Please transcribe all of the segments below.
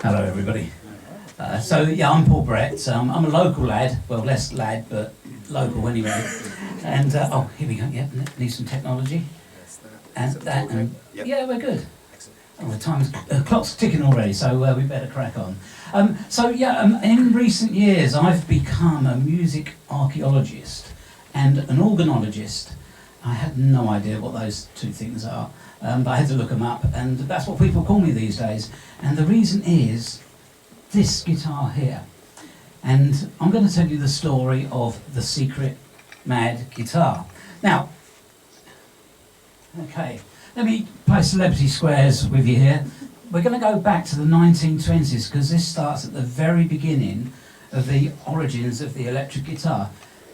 Hello everybody. Yeah, I'm Paul Brett. I'm a local lad, well less lad, but local anyway. And oh, here we go. Yep, need some technology. And that, and yeah, we're good. Oh, the clock's ticking already, so we better crack on. In recent years, I've become a music archaeologist and an organologist. I had no idea what those two things are, but I had to look them up, and that's what people call me these days. And the reason is this guitar here. And I'm going to tell you the story of the secret mad guitar. Now, okay, let me play celebrity squares with you here. We're going to go back to the 1920s because this starts at the very beginning of the origins of the electric guitar.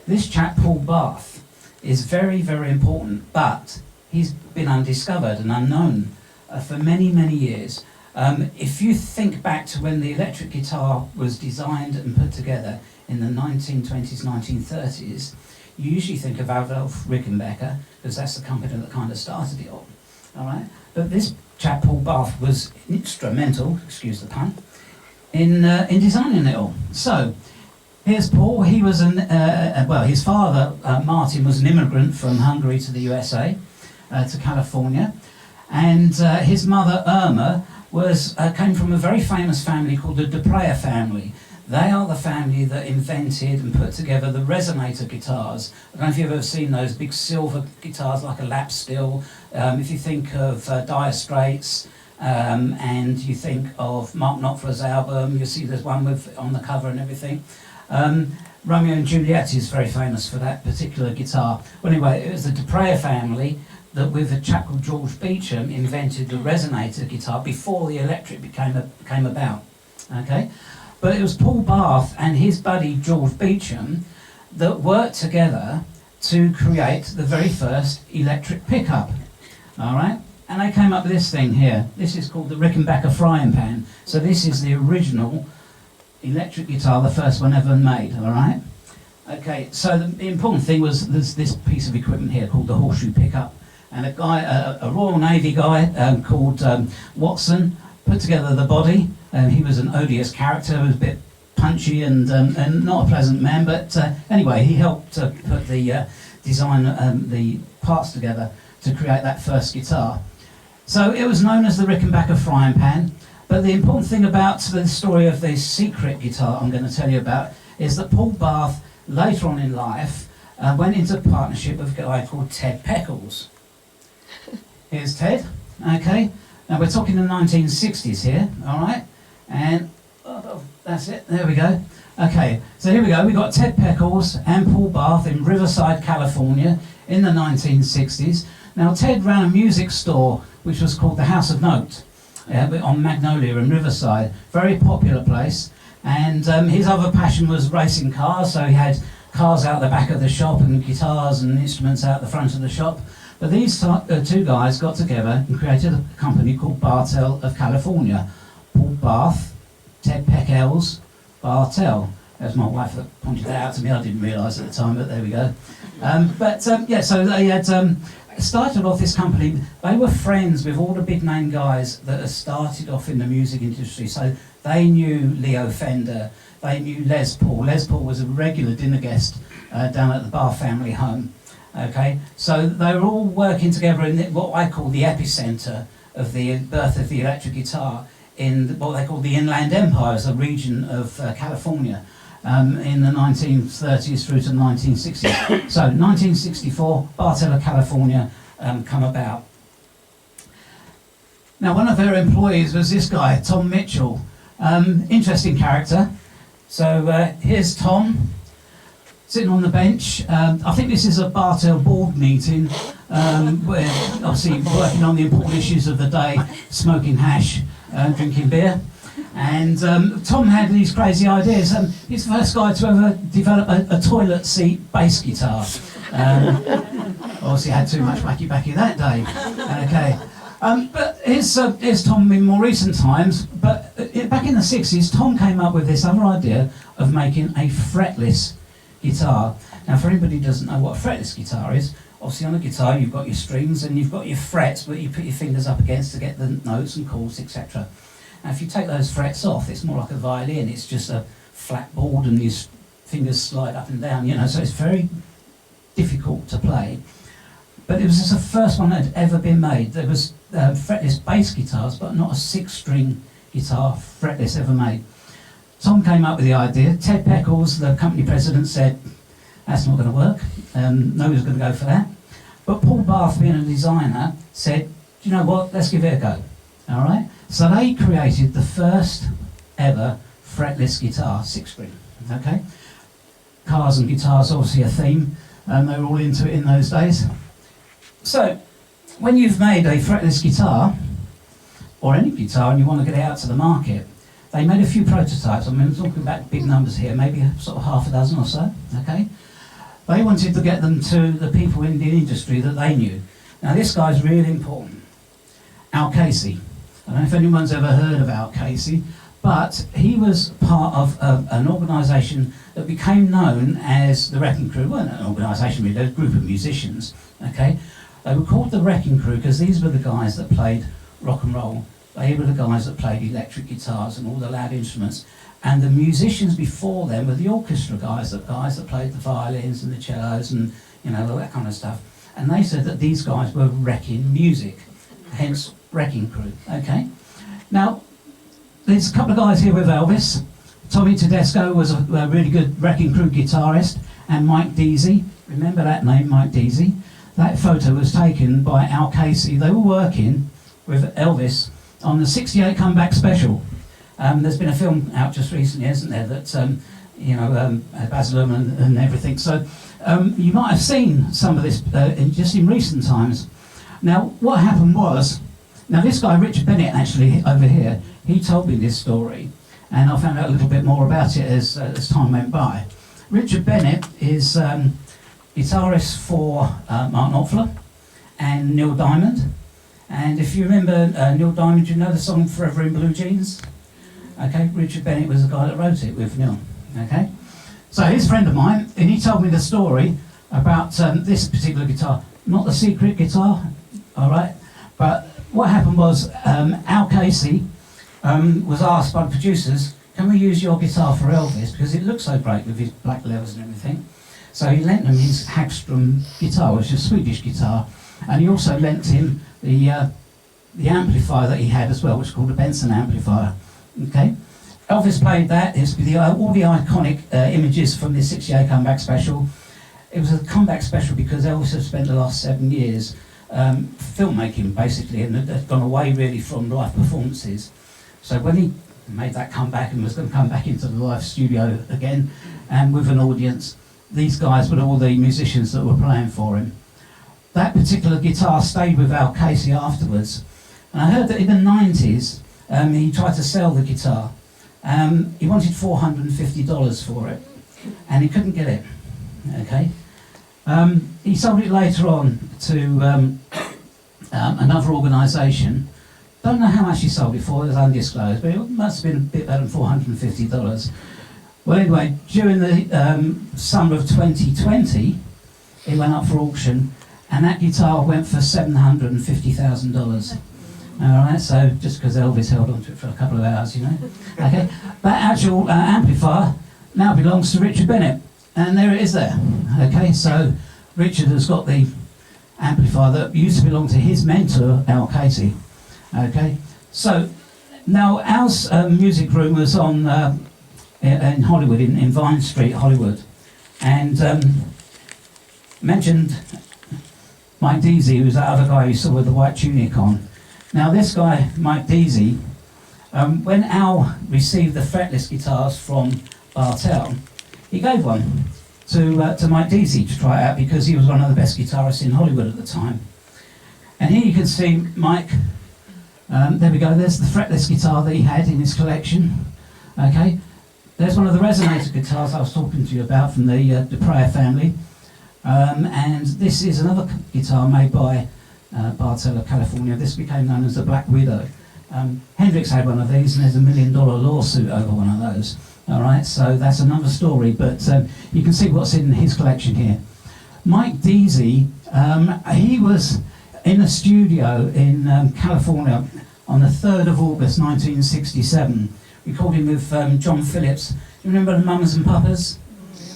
This chap, Paul Barth, is very, very important, but he's been undiscovered and unknown for many, many years. If you think back to when the electric guitar was designed and put together in the 1920s, 1930s, you usually think of Adolf Rickenbacker, because that's the company that kind of started it all. All right? But this chap, Paul Barth, was instrumental, excuse the pun, in designing it all. So, here's Paul. He was his father, Martin, was an immigrant from Hungary to the USA, to California. And his mother, Irma, came from a very famous family called the De Prayer family. They are the family that invented and put together the resonator guitars. I don't know if you've ever seen those big silver guitars like a lap steel. If you think of Dire Straits and you think of Mark Knopfler's album, you'll see there's one with on the cover and everything. Romeo and Juliet is very famous for that particular guitar. Well, anyway, it was the De Prayer family that, with a chap called George Beecham, invented the resonator guitar before the electric came about. Okay, but it was Paul Barth and his buddy George Beecham that worked together to create the very first electric pickup. All right, and they came up with this thing here. This is called the Rickenbacker frying pan. So this is the original electric guitar, the first one ever made. All right. Okay, so the important thing was this piece of equipment here called the horseshoe pickup. And a guy, a Royal Navy guy called Watson, put together the body. He was an odious character, he was a bit punchy and not a pleasant man, but anyway, he helped put the design, the parts together to create that first guitar. So it was known as the Rickenbacker frying pan, but the important thing about the story of this secret guitar I'm going to tell you about is that Paul Barth, later on in life, went into partnership with a guy called Ted Peckles. Here's Ted, okay. Now we're talking the 1960s here, all right. And that's it, there we go. Okay, so here we go. We've got Ted Peckles and Paul Barth in Riverside, California in the 1960s. Now Ted ran a music store which was called the House of Note on Magnolia in Riverside, very popular place. And his other passion was racing cars, so he had cars out the back of the shop and guitars and instruments out the front of the shop. But these two guys got together and created a company called Bartell of California. Paul Barth, Ted Peckles, Bartell. That's my wife that pointed that out to me. I didn't realise at the time, but there we go. So they had started off this company. They were friends with all the big name guys that had started off in the music industry. So they knew Leo Fender, they knew Les Paul. Les Paul was a regular dinner guest down at the Barth family home. Okay, so they were all working together in what I call the epicenter of the birth of the electric guitar in what they call the Inland Empire, as a region of California, in the 1930s through to the 1960s. So 1964, Bartell of California come about. Now one of their employees was this guy, Tom Mitchell. Interesting character. So here's Tom, sitting on the bench. I think this is a Bartell board meeting, where obviously working on the important issues of the day, smoking hash, drinking beer. And Tom had these crazy ideas. He's the first guy to ever develop a toilet seat bass guitar. Obviously had too much wacky that day. Okay. But here's Tom in more recent times. But back in the 60s, Tom came up with this other idea of making a fretless guitar. Now, for anybody who doesn't know what a fretless guitar is, obviously on a guitar you've got your strings and you've got your frets, but you put your fingers up against to get the notes and chords, etc. And if you take those frets off, it's more like a violin. It's just a flat board and your fingers slide up and down, you know, so it's very difficult to play. But it was just the first one that had ever been made. There was fretless bass guitars, but not a 6-string guitar fretless ever made. Tom came up with the idea. Ted Peckles, the company president, said, that's not going to work. Nobody's going to go for that. But Paul Bath, being a designer, said, do you know what, let's give it a go. All right? So they created the first ever fretless guitar, 6-string. Okay? Cars and guitars, obviously a theme, and they were all into it in those days. So, when you've made a fretless guitar, or any guitar, and you want to get it out to the market, they made a few prototypes. I mean, I'm talking about big numbers here, maybe sort of half a dozen or so, okay? They wanted to get them to the people in the industry that they knew. Now, this guy's really important. Al Casey. I don't know if anyone's ever heard of Al Casey, but he was part of an organisation that became known as the Wrecking Crew. Well, not an organisation really, a group of musicians, okay? They were called the Wrecking Crew because these were the guys that played rock and roll. They were the guys that played electric guitars and all the loud instruments. And the musicians before them were the orchestra guys that played the violins and the cellos and, you know, all that kind of stuff. And they said that these guys were wrecking music, hence Wrecking Crew, okay? Now, there's a couple of guys here with Elvis. Tommy Tedesco was a really good Wrecking Crew guitarist, and Mike Deasy, remember that name, Mike Deasy? That photo was taken by Al Casey. They were working with Elvis on the '68 comeback special. There's been a film out just recently, hasn't there, that, you know, Baz Luhrmann and everything. So you might have seen some of this just in recent times. Now, what happened was, now this guy, Richard Bennett, actually, over here, he told me this story, and I found out a little bit more about it as time went by. Richard Bennett is guitarist for Mark Knopfler and Neil Diamond. And if you remember Neil Diamond, you know the song Forever in Blue Jeans? Okay, Richard Bennett was the guy that wrote it with Neil, okay? So he's a friend of mine, and he told me the story about this particular guitar. Not the secret guitar, all right? But what happened was Al Casey was asked by the producers, can we use your guitar for Elvis? Because it looks so great with his black levers and everything. So he lent him his Hagstrom guitar, which is a Swedish guitar, and he also lent him the amplifier that he had as well, which is called a Benson amplifier. Okay, Elvis played that. It's all the iconic images from the '68 comeback special. It was a comeback special because Elvis had spent the last 7 years filmmaking, basically, and had gone away really from live performances. So when he made that comeback and was going to come back into the live studio again, and with an audience, these guys were all the musicians that were playing for him. That particular guitar stayed with Al Casey afterwards. And I heard that in the 90s, he tried to sell the guitar. He wanted $450 for it, and he couldn't get it, okay? He sold it later on to another organisation. Don't know how much he sold it for, it was undisclosed, but it must have been a bit better than $450. Well, anyway, during the summer of 2020, it went up for auction, and that guitar went for $750,000. All right, so just because Elvis held on to it for a couple of hours, you know. Okay, that actual amplifier now belongs to Richard Bennett, and there it is there. Okay, so Richard has got the amplifier that used to belong to his mentor, Al Casey. Okay, so now Al's music room was on in Hollywood, in Vine Street, Hollywood, and mentioned Mike Deasy, who was that other guy you saw with the white tunic on. Now this guy, Mike Deasy, when Al received the fretless guitars from Bartel, he gave one to Mike Deasy to try it out because he was one of the best guitarists in Hollywood at the time. And here you can see Mike, there we go, there's the fretless guitar that he had in his collection. Okay, there's one of the resonator guitars I was talking to you about from the Dupre family. And this is another guitar made by Bartel of California. This became known as the Black Widow. Hendrix had one of these, and there's $1 million lawsuit over one of those. All right, so that's another story, but you can see what's in his collection here. Mike Deasy, he was in a studio in California on the 3rd of August 1967, recording with John Phillips. Do you remember the Mamas and Papas?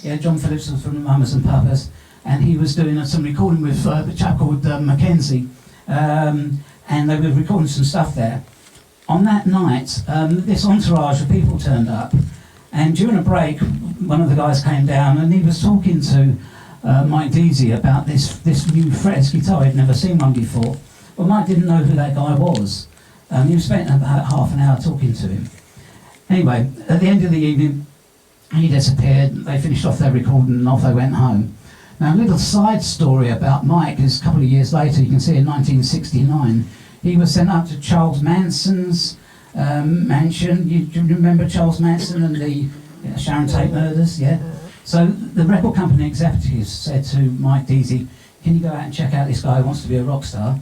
Yeah, John Phillips was from the Mamas and Papas, and he was doing some recording with a chap called Mackenzie, and they were recording some stuff there. On that night, this entourage of people turned up, and during a break, one of the guys came down and he was talking to Mike Deasy about this new fretless guitar. He'd never seen one before. Well, Mike didn't know who that guy was. He spent about half an hour talking to him. Anyway, at the end of the evening, he disappeared. They finished off their recording and off they went home. Now, a little side story about Mike is a couple of years later. You can see in 1969, he was sent up to Charles Manson's mansion. You remember Charles Manson and the Sharon Tate murders? Yeah. So the record company executives said to Mike Deasy, "Can you go out and check out this guy who wants to be a rock star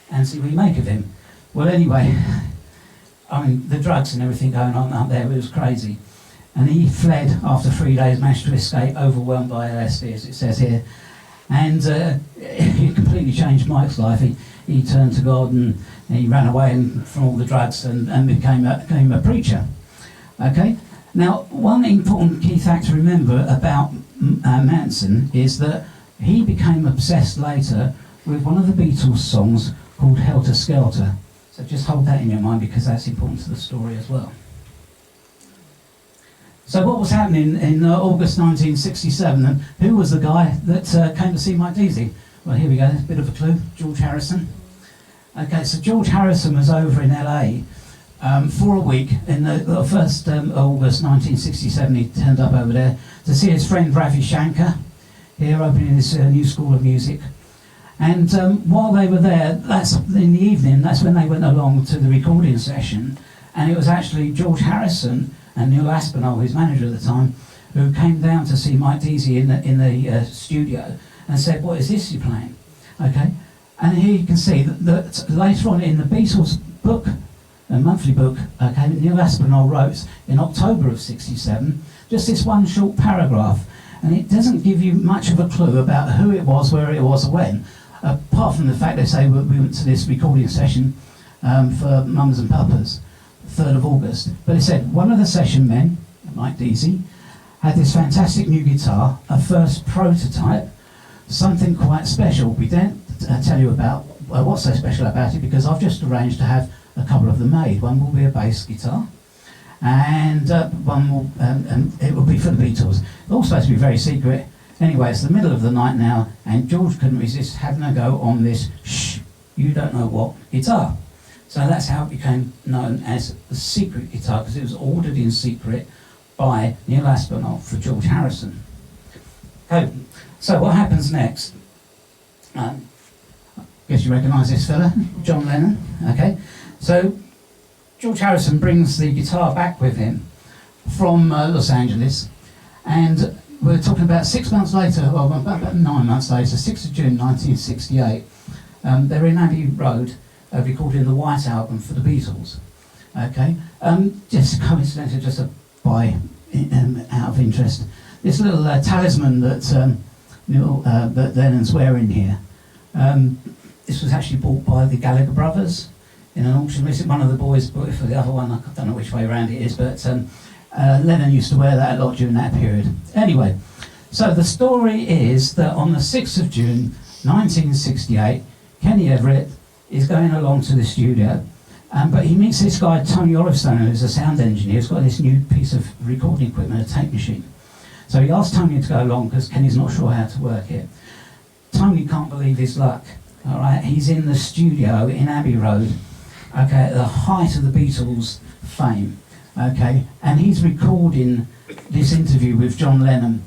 and see what you make of him?" Well, anyway, I mean, the drugs and everything going on up there, it was crazy. And he fled after 3 days, managed to escape, overwhelmed by LSD, as it says here. And it completely changed Mike's life. He turned to God and he ran away from all the drugs and became a preacher. Okay? Now, one important key fact to remember about Manson is that he became obsessed later with one of the Beatles songs called Helter Skelter. So just hold that in your mind because that's important to the story as well. So what was happening in August 1967, and who was the guy that came to see Mike Deasy? Well, here we go, a bit of a clue, George Harrison. Okay, so George Harrison was over in LA for a week. In the 1st August 1967, he turned up over there to see his friend Ravi Shankar, here opening this new school of music. And while they were there, that's in the evening, that's when they went along to the recording session, and it was actually George Harrison and Neil Aspinall, his manager at the time, who came down to see Mike Deasy in the studio and said, "What is this you're playing?" Okay, and here you can see that later on in the Beatles book, a monthly book, okay, Neil Aspinall wrote in October of '67 just this one short paragraph, and it doesn't give you much of a clue about who it was, where it was, or when, apart from the fact they say we went to this recording session for Mums and Papas. 3rd of August. But it said one of the session men, Mike Deasy, had this fantastic new guitar, a first prototype, something quite special. We don't tell you about what's so special about it because I've just arranged to have a couple of them made. One will be a bass guitar, and one will, it will be for the Beatles. It's all supposed to be very secret. Anyway, it's the middle of the night now, and George couldn't resist having a go on this you don't know what guitar. So that's how it became known as the secret guitar, because it was ordered in secret by Neil Aspinall for George Harrison. Okay, so what happens next? Guess you recognise this fella, John Lennon. Okay, so George Harrison brings the guitar back with him from Los Angeles, and we're talking about 6 months later, well, about 9 months later, 6th of June 1968. They're in Abbey Road, recording the White Album for the Beatles. Okay, just coincidentally, just by out of interest, this little talisman that that Lennon's wearing here. This was actually bought by the Gallagher brothers in an auction. One of the boys bought it for the other one. I don't know which way around it is, but Lennon used to wear that a lot during that period. Anyway, so the story is that on the 6th of June 1968, Kenny Everett is going along to the studio, but he meets this guy, Tony Olivestone, who's a sound engineer. He's got this new piece of recording equipment, a tape machine. So he asks Tony to go along because Kenny's not sure how to work it. Tony can't believe his luck. All right, he's in the studio in Abbey Road, okay, at the height of the Beatles' fame, okay, and he's recording this interview with John Lennon.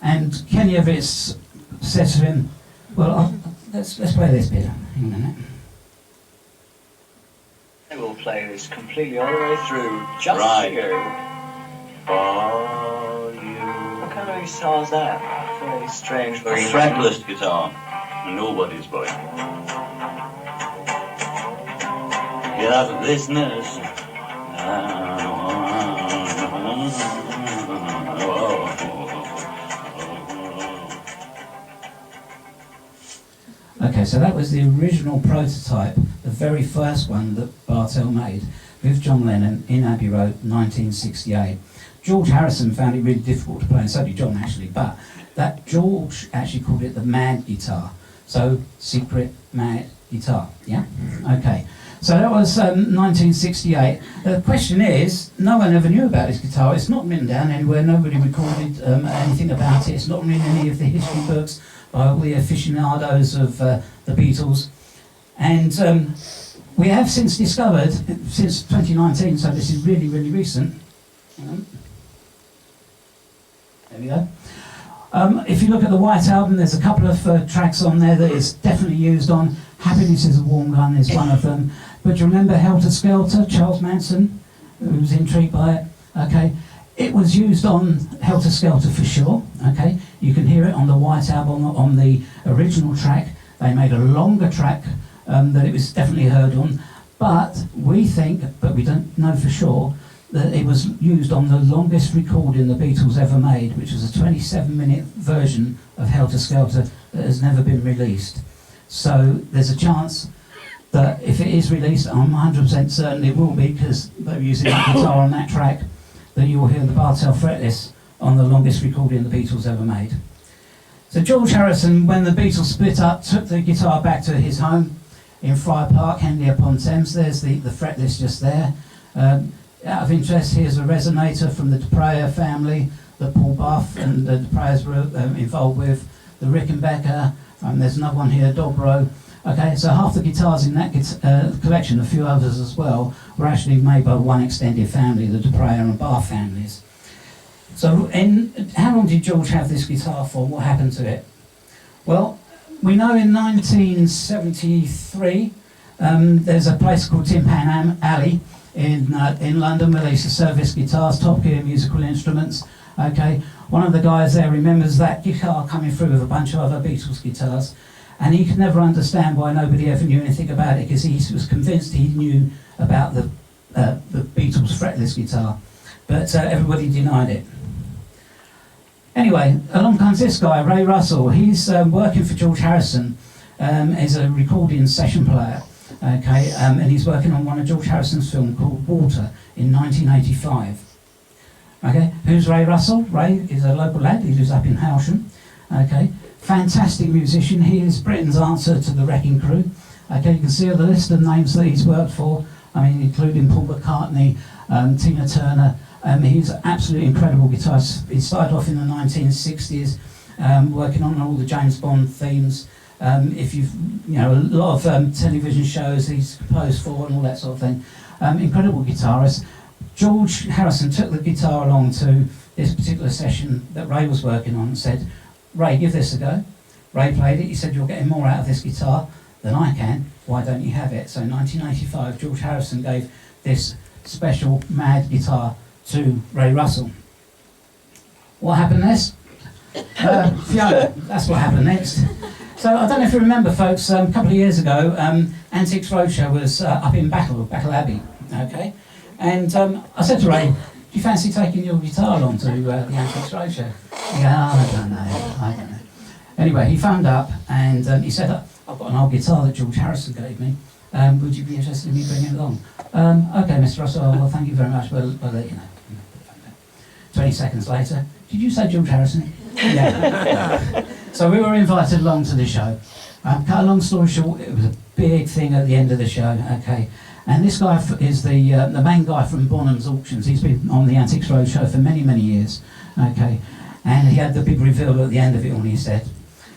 And Kenny Everett says to him, "Well, let's play this bit. Hang on a minute. I will play this completely all the way through, just Right. for you. For you. What kind of guitar is that? Very strange. A Very fretless guitar. Nobody's boy. Get out of this mess. Okay, so that was the original prototype, the very first one that Bartel made with John Lennon in Abbey Road, 1968. George Harrison found it really difficult to play, and so did John actually, but that George actually called it the mad guitar. So, secret mad guitar, yeah? Okay. So that was 1968. The question is, no one ever knew about this guitar. It's not written down anywhere. Nobody recorded anything about it. It's not written in any of the history books by all the aficionados of the Beatles. And we have since discovered, since 2019, so this is really, really recent. There we go. If you look at the White Album, there's a couple of tracks on there that it's definitely used on. Happiness is a Warm Gun is one of them. But you remember Helter Skelter, Charles Manson, who was intrigued by it? Okay. It was used on Helter Skelter for sure. Okay. You can hear it on the White Album, on the original track. They made a longer track that it was definitely heard on. But we think, but we don't know for sure, that it was used on the longest recording the Beatles ever made, which was a 27-minute version of Helter Skelter that has never been released. So there's a chance that if it is released, I'm 100% certain it will be, because they were using that guitar on that track, that you will hear the Bartel Fretless on the longest recording the Beatles ever made. So George Harrison, when the Beatles split up, took the guitar back to his home in Friar Park, Henley-upon-Thames. There's the Fretless just there. Out of interest, here's a resonator from the Dupree family that Paul Buff and the Duprees were involved with. The Rickenbacker, there's another one here, Dobro. Okay, so half the guitars in that collection, a few others as well, were actually made by one extended family, the Dupree and Buff families. So how long did George have this guitar for? What happened to it? Well, we know in 1973, there's a place called Tin Pan Alley in London where they used to service guitars, Top Gear musical instruments. Okay, one of the guys there remembers that guitar coming through with a bunch of other Beatles guitars, and he could never understand why nobody ever knew anything about it, because he was convinced he knew about the Beatles fretless guitar, but everybody denied it. Anyway, along comes this guy, Ray Russell. He's working for George Harrison as a recording session player. Okay, and he's working on one of George Harrison's films called Water in 1985. Okay, who's Ray Russell? Ray is a local lad. He lives up in Howsham. Okay, fantastic musician. He is Britain's answer to the Wrecking Crew. Okay, you can see the list of names that he's worked for. I mean, including Paul McCartney, Tina Turner. He's an absolutely incredible guitarist. He started off in the 1960s, working on all the James Bond themes. If you've, a lot of television shows he's composed for and all that sort of thing. Incredible guitarist. George Harrison took the guitar along to this particular session that Ray was working on and said, Ray, give this a go. Ray played it. He said, you're getting more out of this guitar than I can. Why don't you have it? So in 1985, George Harrison gave this special mad guitar to Ray Russell. What happened next? Fiona, that's what happened next. So I don't know if you remember, folks, a couple of years ago, Antiques Roadshow was up in Battle Abbey, okay? And I said to Ray, do you fancy taking your guitar along to the Antiques Roadshow? He goes, I don't know. Anyway, he phoned up and he said, I've got an old guitar that George Harrison gave me. Would you be interested in me bringing it along? Okay, Mr. Russell, well, thank you very much. We'll let you know. 20 seconds later, did you say George Harrison? Yeah. So we were invited along to the show. Cut a long story short, it was a big thing at the end of the show, okay? And this guy is the main guy from Bonham's Auctions. He's been on the Antiques Roadshow for many, many years, okay? And he had the big reveal at the end of it when he said,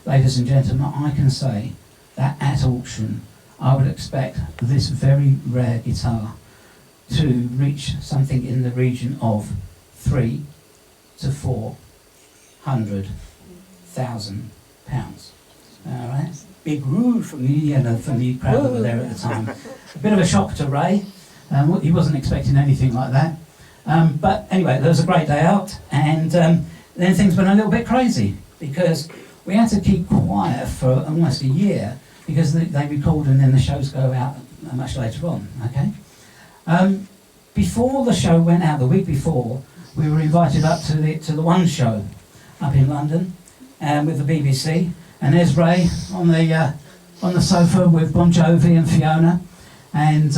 ladies and gentlemen, I can say that at auction, I would expect this very rare guitar to reach something in the region of £300,000 to £400,000. All right, big woo from the crowd that were there at the time. A bit of a shock to Ray. He wasn't expecting anything like that. But anyway, there was a great day out, and then things went a little bit crazy because we had to keep quiet for almost a year because they record and then the shows go out much later on. Okay. Before the show went out, the week before, we were invited up to the One Show up in London with the BBC, and there's Ray on the sofa with Bon Jovi and Fiona, And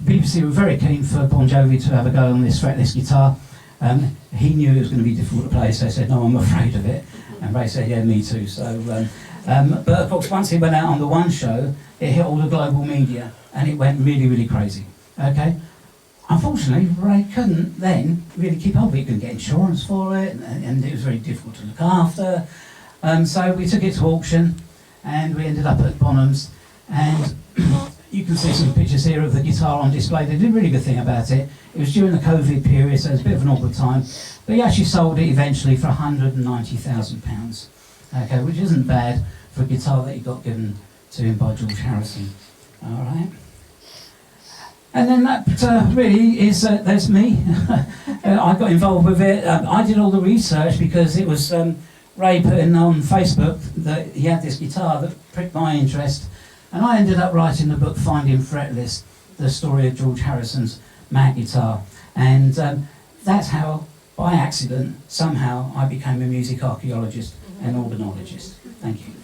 BBC were very keen for Bon Jovi to have a go on this fretless guitar. He knew it was going to be difficult to play, so he said, no, I'm afraid of it. And Ray said, yeah, me too. So, but of course, once it went out on the One show, it hit all the global media, and it went really, really crazy. Okay. Unfortunately, Ray couldn't then really keep up with it. He couldn't get insurance for it, and it was very difficult to look after. So we took it to auction, and we ended up at Bonham's, and you can see some pictures here of the guitar on display. They did a really good thing about it. It was during the COVID period, so it was a bit of an awkward time. But he actually sold it eventually for £190,000, okay, which isn't bad for a guitar that he got given to him by George Harrison. All right. And then that really is, there's me. I got involved with it. I did all the research because it was Ray putting on Facebook that he had this guitar that pricked my interest. And I ended up writing the book Finding Fretless, the story of George Harrison's Mad Guitar. And that's how, by accident, somehow I became a music archaeologist and organologist. Thank you.